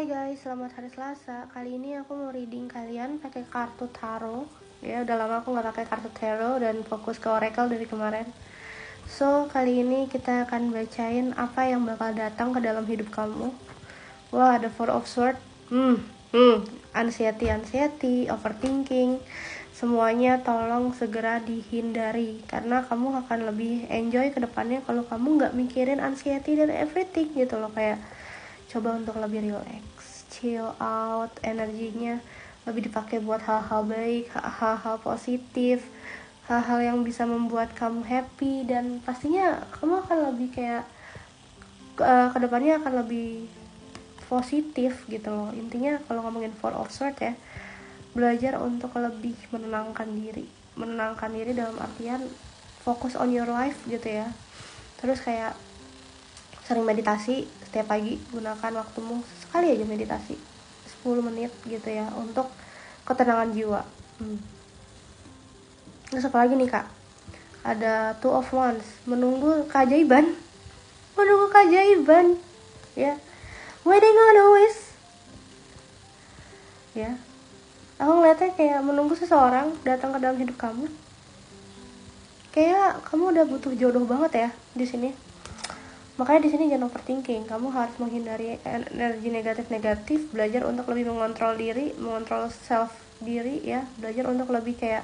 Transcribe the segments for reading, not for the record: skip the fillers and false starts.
Hai guys, selamat hari Selasa. Kali ini aku mau reading kalian pakai kartu tarot. Ya, udah lama aku nggak pakai kartu tarot dan fokus ke oracle dari kemarin. So, kali ini kita akan bacain apa yang bakal datang ke dalam hidup kamu. Wah, ada Four of Swords. Anxiety, overthinking. Semuanya tolong segera dihindari karena kamu akan lebih enjoy ke depannya kalau kamu nggak mikirin anxiety dan everything gitu loh. Kayak coba untuk lebih relax, chill out, energinya lebih dipakai buat hal-hal baik, hal-hal positif, hal-hal yang bisa membuat kamu happy, dan pastinya kamu akan lebih kayak kedepannya akan lebih positif gitu loh. Intinya kalau ngomongin Four of Swords ya, belajar untuk lebih menenangkan diri dalam artian fokus on your life gitu ya. Terus kayak sering meditasi setiap pagi, gunakan waktumu sekali aja meditasi 10 menit gitu ya untuk ketenangan jiwa. Terus apa lagi nih kak? Ada Two of Wands, menunggu keajaiban ya. Waiting on a wish ya. Aku ngeliatnya kayak menunggu seseorang datang ke dalam hidup kamu. Kayak kamu udah butuh jodoh banget ya di sini. Makanya di sini jangan overthinking. Kamu harus menghindari energi negatif, belajar untuk lebih mengontrol diri, mengontrol self diri ya. Belajar untuk lebih kayak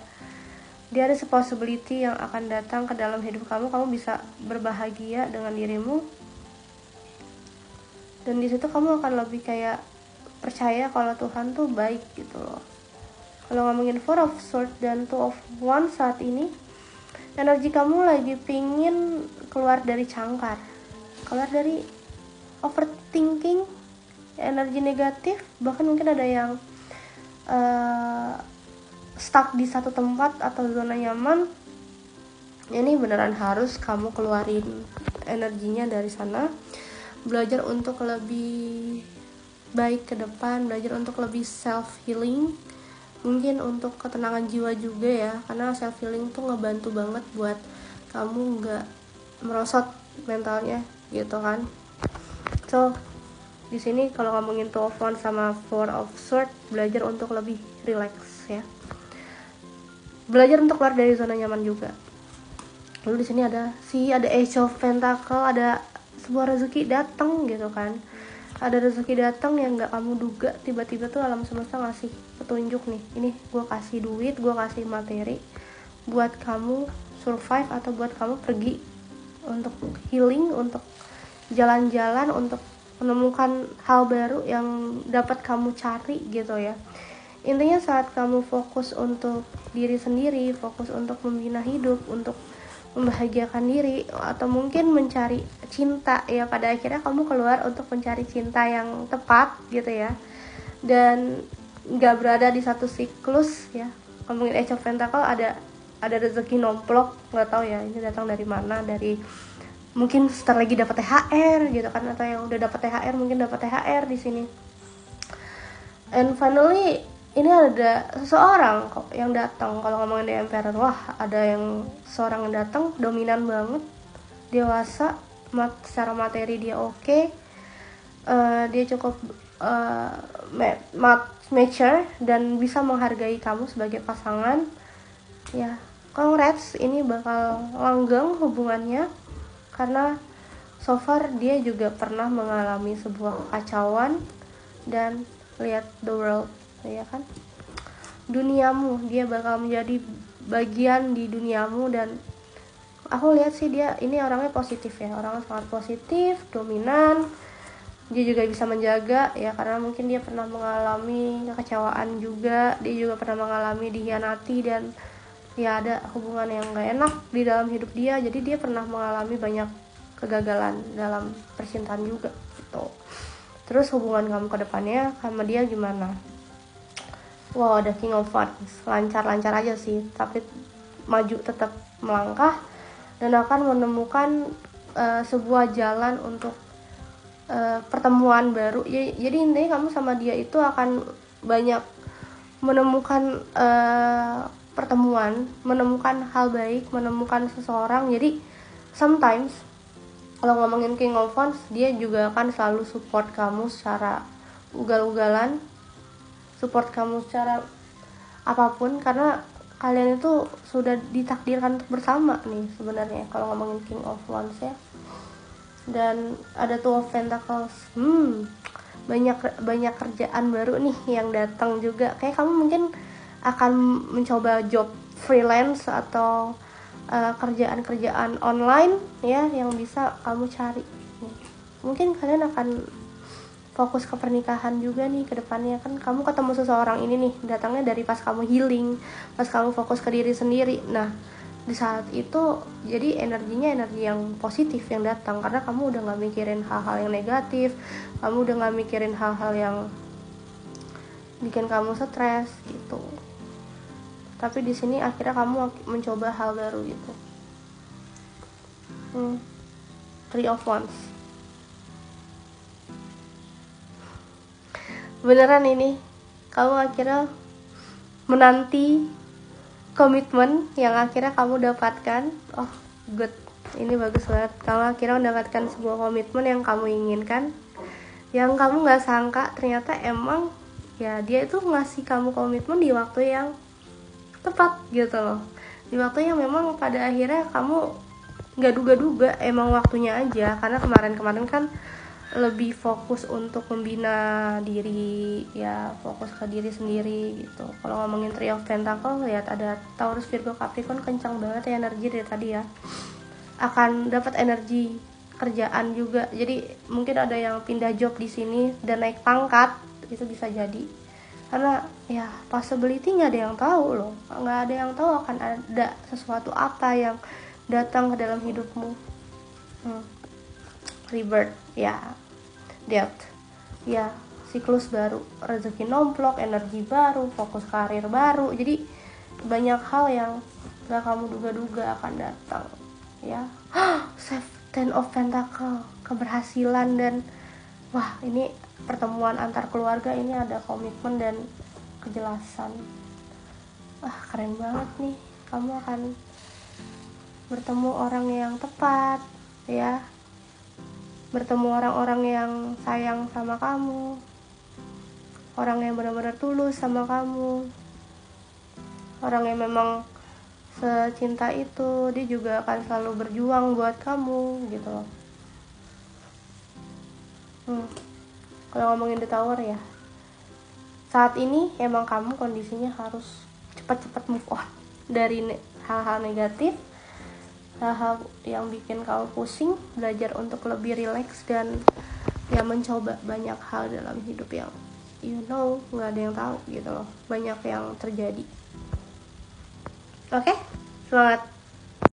there is a possibility yang akan datang ke dalam hidup kamu. Kamu bisa berbahagia dengan dirimu. Dan di situ kamu akan lebih kayak percaya kalau Tuhan tuh baik gitu loh. Kalau ngomongin Four of Swords dan Two of Wands saat ini, energi kamu lagi pingin keluar dari cangkar, keluar dari overthinking, energi negatif, bahkan mungkin ada yang stuck di satu tempat atau zona nyaman. Ini beneran harus kamu keluarin energinya dari sana, belajar untuk lebih baik ke depan, belajar untuk lebih self healing, mungkin untuk ketenangan jiwa juga ya, karena self healing tuh ngebantu banget buat kamu nggak merosot mentalnya gitu kan. So di sini kalau ngomongin Two of Wands sama Four of Swords, belajar untuk lebih relax ya, belajar untuk keluar dari zona nyaman juga. Lalu di sini ada Ace of Pentacle, ada sebuah rezeki datang gitu kan. Ada rezeki datang yang nggak kamu duga, tiba-tiba tuh alam semesta ngasih petunjuk nih, ini gue kasih duit, gue kasih materi buat kamu survive atau buat kamu pergi untuk healing, untuk jalan-jalan, untuk menemukan hal baru yang dapat kamu cari gitu ya. Intinya saat kamu fokus untuk diri sendiri, fokus untuk membina hidup, untuk membahagiakan diri, atau mungkin mencari cinta ya, pada akhirnya kamu keluar untuk mencari cinta yang tepat gitu ya, dan nggak berada di satu siklus ya. Ngomongin Ace of Pentacle, ada rezeki nomplok, nggak tahu ya ini datang dari mana, dari mungkin setelah lagi dapat THR gitu kan, atau yang udah dapat THR mungkin dapat THR di sini. And finally ini ada seseorang kok yang datang. Kalau ngomongin The Emperor, wah ada yang seorang yang datang, dominan banget, dewasa, secara materi dia oke, dia cukup mature dan bisa menghargai kamu sebagai pasangan ya. Congrats, ini bakal langgeng hubungannya karena so far dia juga pernah mengalami sebuah kekacauan dan lihat the world ya kan, duniamu, dia bakal menjadi bagian di duniamu. Dan aku lihat sih dia ini orangnya positif ya, orangnya sangat positif, dominan. Dia juga bisa menjaga ya, karena mungkin dia pernah mengalami kekecewaan juga, dia juga pernah mengalami dikhianati, dan ya ada hubungan yang gak enak di dalam hidup dia, jadi dia pernah mengalami banyak kegagalan dalam percintaan juga gitu. Terus hubungan kamu ke depannya sama dia gimana? Wow, ada King of Wands, lancar-lancar aja sih, tapi maju, tetap melangkah dan akan menemukan sebuah jalan untuk pertemuan baru. Jadi intinya kamu sama dia itu akan banyak menemukan pertemuan, menemukan hal baik, menemukan seseorang. Jadi sometimes kalau ngomongin King of Wands, dia juga akan selalu support kamu secara ugal-ugalan, support kamu secara apapun, karena kalian itu sudah ditakdirkan untuk bersama nih sebenarnya kalau ngomongin King of Wands ya. Dan ada Two of Pentacles. Banyak kerjaan baru nih yang datang juga. Kayak kamu mungkin akan mencoba job freelance atau kerjaan-kerjaan online ya yang bisa kamu cari. Mungkin kalian akan fokus ke pernikahan juga nih ke depannya. Kan kamu ketemu seseorang ini nih datangnya dari pas kamu healing, pas kamu fokus ke diri sendiri. Nah, di saat itu jadi energinya energi yang positif yang datang, karena kamu udah gak mikirin hal-hal yang negatif, kamu udah gak mikirin hal-hal yang bikin kamu stres gitu. Tapi di sini akhirnya kamu mencoba hal baru gitu. Three of Wands. Beneran ini kamu akhirnya menanti komitmen yang akhirnya kamu dapatkan. Oh good, ini bagus banget. Kamu akhirnya mendapatkan sebuah komitmen yang kamu inginkan, yang kamu gak sangka ternyata emang ya dia itu ngasih kamu komitmen di waktu yang tepat gitu loh, di waktu yang memang pada akhirnya kamu gak duga-duga emang waktunya aja. Karena kemarin kan lebih fokus untuk membina diri ya, fokus ke diri sendiri gitu. Kalau ngomongin Three of Pentacles, lihat ada Taurus, Virgo, Capricorn, kencang banget ya energi dari tadi ya. Akan dapat energi kerjaan juga, jadi mungkin ada yang pindah job di sini dan naik pangkat, itu bisa jadi. Karena ya possibility nggak ada yang tahu loh, nggak ada yang tahu akan ada sesuatu apa yang datang ke dalam hidupmu. Rebirth ya, death ya, siklus baru, rezeki nomplok, energi baru, fokus karir baru. Jadi banyak hal yang nggak kamu duga-duga akan datang ya. Ten of Pentacle, keberhasilan, dan wah ini pertemuan antar keluarga, ini ada komitmen dan kejelasan. Keren banget nih, kamu akan bertemu orang yang tepat ya, bertemu orang-orang yang sayang sama kamu, orang yang benar-benar tulus sama kamu, orang yang memang secinta itu. Dia juga akan selalu berjuang buat kamu gitu loh. Kalau ngomongin The Tower ya, saat ini emang kamu kondisinya harus cepat-cepat move on dari hal-hal negatif, hal-hal yang bikin kamu pusing, belajar untuk lebih rileks dan ya mencoba banyak hal dalam hidup yang nggak ada yang tahu gitu loh, banyak yang terjadi. Oke, semangat.